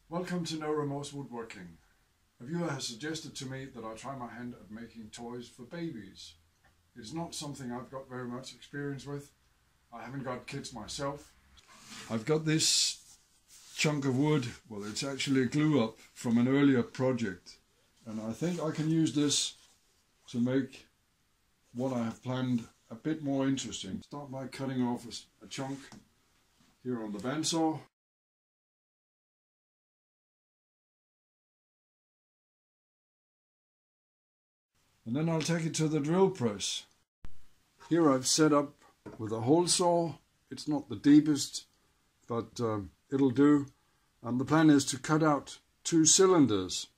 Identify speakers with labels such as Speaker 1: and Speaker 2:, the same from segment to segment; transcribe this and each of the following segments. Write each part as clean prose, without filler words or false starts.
Speaker 1: Welcome to No Remorse Woodworking. A viewer has suggested to me that I try my hand at making toys for babies. It's not something I've got very much experience with. I haven't got kids myself. I've got this chunk of wood, well, it's actually a glue up from an earlier project, and I think I can use this to make what I have planned a bit more interesting. Start by cutting off a chunk here on the bandsaw. And then I'll take it to the drill press. Here I've set up with a hole saw. It's not the deepest, but it'll do. And the plan is to cut out 2 cylinders.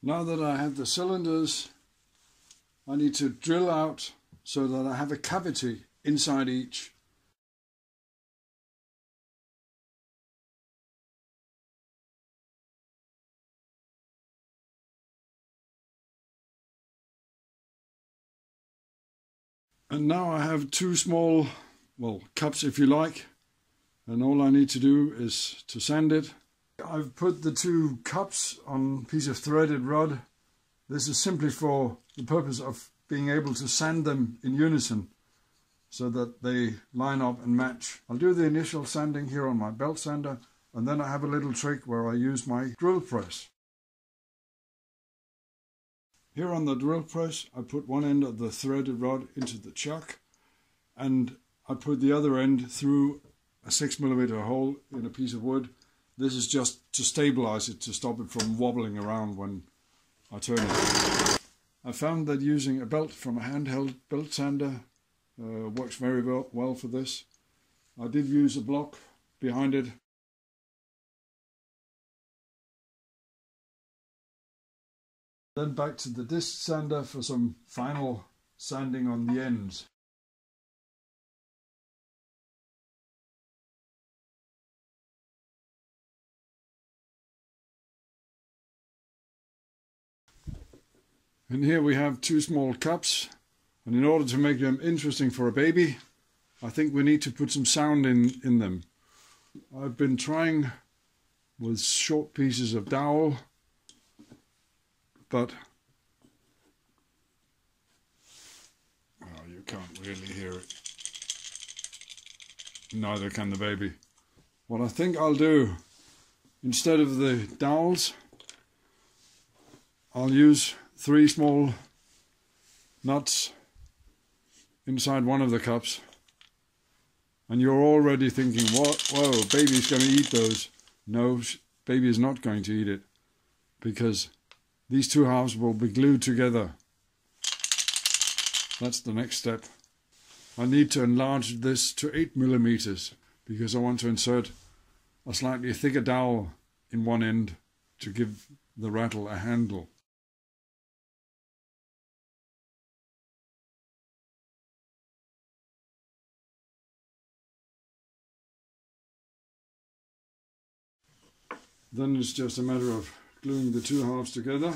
Speaker 1: Now that I have the cylinders, I need to drill out so that I have a cavity inside each. And now I have 2 small, well, cups if you like, and all I need to do is to sand it. I've put the 2 cups on a piece of threaded rod. This is simply for the purpose of being able to sand them in unison so that they line up and match. I'll do the initial sanding here on my belt sander, and then I have a little trick where I use my drill press. Here on the drill press, I put one end of the threaded rod into the chuck, and I put the other end through a 6mm hole in a piece of wood. This is just to stabilize it, to stop it from wobbling around when I turn it. I found that using a belt from a handheld belt sander works very well for this. I did use a block behind it. Then back to the disc sander for some final sanding on the ends. And here we have 2 small cups, and in order to make them interesting for a baby, I think we need to put some sound in them. I've been trying with short pieces of dowel, but you can't really hear it. Neither can the baby. What I think I'll do, instead of the dowels, I'll use 3 small nuts inside one of the cups, and you're already thinking, whoa, baby's going to eat those. No, baby is not going to eat it, because these 2 halves will be glued together. That's the next step. I need to enlarge this to 8mm because I want to insert a slightly thicker dowel in one end to give the rattle a handle. Then it's just a matter of gluing the 2 halves together.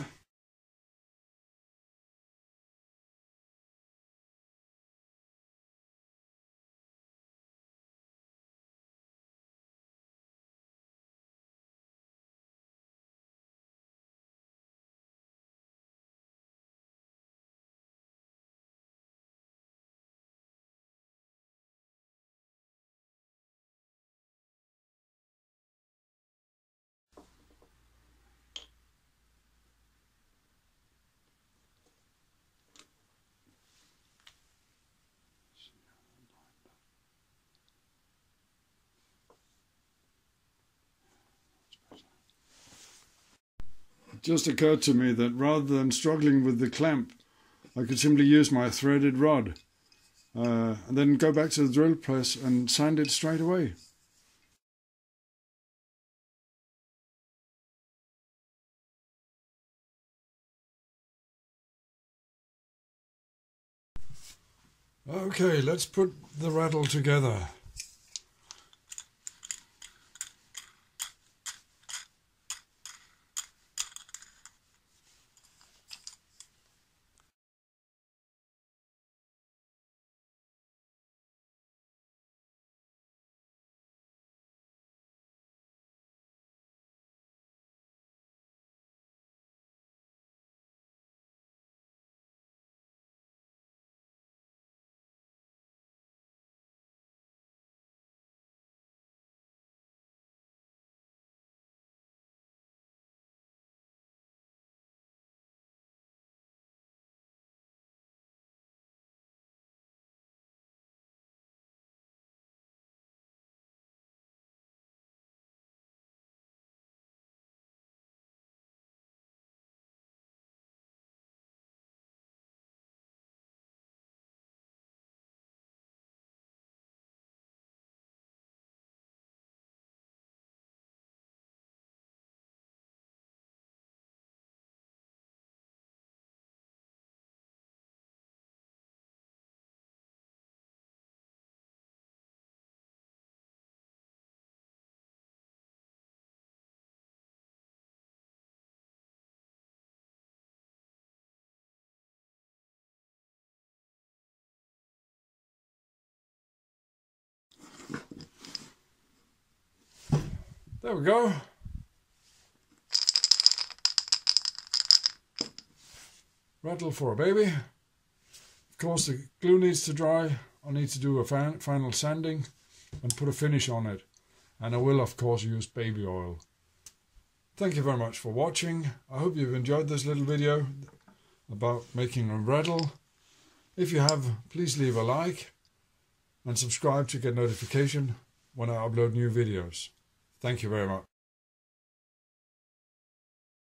Speaker 1: It just occurred to me that rather than struggling with the clamp, I could simply use my threaded rod and then go back to the drill press and sand it straight away. Okay, let's put the rattle together. There we go. Rattle for a baby. Of course the glue needs to dry. I need to do a final sanding and put a finish on it. And I will of course use baby oil. Thank you very much for watching. I hope you've enjoyed this little video about making a rattle. If you have, please leave a like and subscribe to get notification when I upload new videos. Thank you very much.